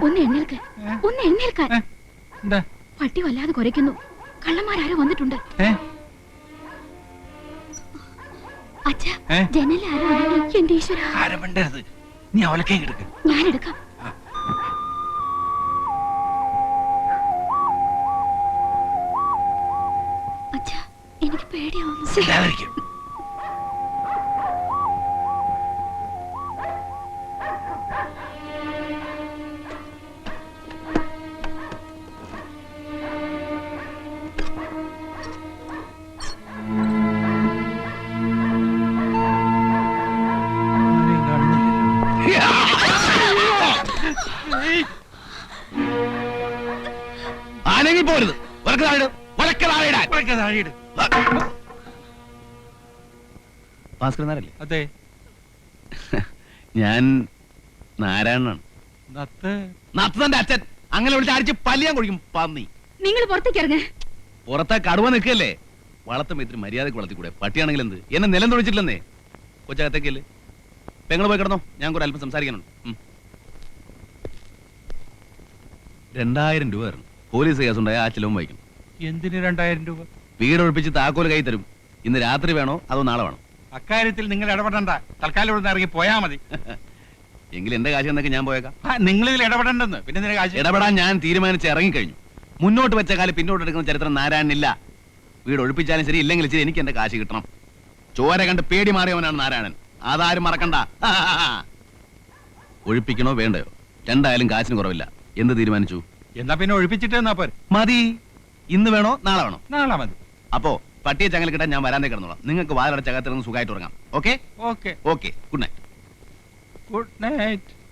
ഒന്ന് എഴുന്നേൽക്ക്, ഒന്ന് എഴുന്നേൽക്കാൻ. പട്ടി വല്ലാതെ കുരയ്ക്കുന്നു. കള്ളന്മാരാരോ വന്നിട്ടുണ്ട്. അച്ഛാ, ജനലിൽ ആരോ ഉണ്ടെങ്കിൽ എന്റെ ഈശ്വരാ. നീ അവളൊക്കെ എടുക്ക, ഞാൻ എടുക്കാം. അച്ഛാ, എനിക്ക് പേടിയാവുന്നു. ആണെങ്കിൽ പോരുത്. ഭാസ്കരനാരല്ലേ? അതെ, ഞാൻ നാരായണനാണ്. നത്തന്റെ അച്ഛൻ. അങ്ങനെ വിളിച്ച് അടിച്ച് പല്ലിയാൻ കുടിക്കും പന്നി. നിങ്ങൾ പുറത്തേക്ക് ഇറങ്ങ. പുറത്തെ കടുവ നിൽക്കല്ലേ? വളർത്തുമ്പോ ഇത്തിരി മര്യാദക്ക് വളർത്തിക്കൂടെ? പട്ടിയാണെങ്കിൽ എന്ത്? എന്നെ നിലം തൊഴിച്ചിട്ടില്ലെന്നേ. കൊച്ചകത്തേക്കല്ലേ? പെങ്ങൾ പോയി കിടന്നോ, ഞാൻ കൂടെ അല്പം സംസാരിക്കാനുണ്ട്. 2000 രൂപ തരണം. പോലീസ് കേസുണ്ടായ ആ ചിലവും വഹിക്കും. എന്തിന് 2000 രൂപ? വീട് ഒഴിപ്പിച്ച് താക്കോല് കൈ തരും. ഇന്ന് രാത്രി വേണോ അതോ നാളെ വേണോ? അക്കാര്യത്തിൽ നിങ്ങൾ ഇടപെടണ്ട. തൽക്കാലം ഇവിടെ ഇറങ്ങി പോയാ മതി. എങ്കിൽ എന്റെ കാശ് എന്നൊക്കെ ഞാൻ പോയേക്കാം. നിങ്ങൾ ഇതിൽ ഇടപെടണ്ടെന്ന്. പിന്നെ കാശ് ഇടപെടാൻ ഞാൻ തീരുമാനിച്ച് ഇറങ്ങിക്കഴിഞ്ഞു. മുന്നോട്ട് വെച്ച കാലം പിന്നോട്ട് എടുക്കുന്ന ചരിത്രം നാരായണനില്ല. വീട് ഒഴിപ്പിച്ചാലും ശരി, ഇല്ലെങ്കിൽ ശരി, എനിക്ക് എന്റെ കാശ് കിട്ടണം. ചോര കണ്ട് പേടി മാറിയവനാണ് നാരായണൻ. അതാരും മറക്കണ്ട. ഒഴിപ്പിക്കണോ വേണ്ടയോ? രണ്ടായാലും കാശിന് കുറവില്ല. എന്ത് തീരുമാനിച്ചു? എന്നാ പിന്നെ ഒഴിപ്പിച്ചിട്ട് എന്നാ പോരെ? മതി. ഇന്ന് വേണോ നാളെ വേണോ? നാളെ മതി. അപ്പോ പട്ടിയെ ചങ്ങല കിട്ടാൻ ഞാൻ വരാൻ കിടന്നോളാം. നിങ്ങൾക്ക് വാതിലടച്ചകത്തിറങ്ങി സുഖമായിട്ട് ഉറങ്ങാം. Okay okay. Okay. Good night. Good night.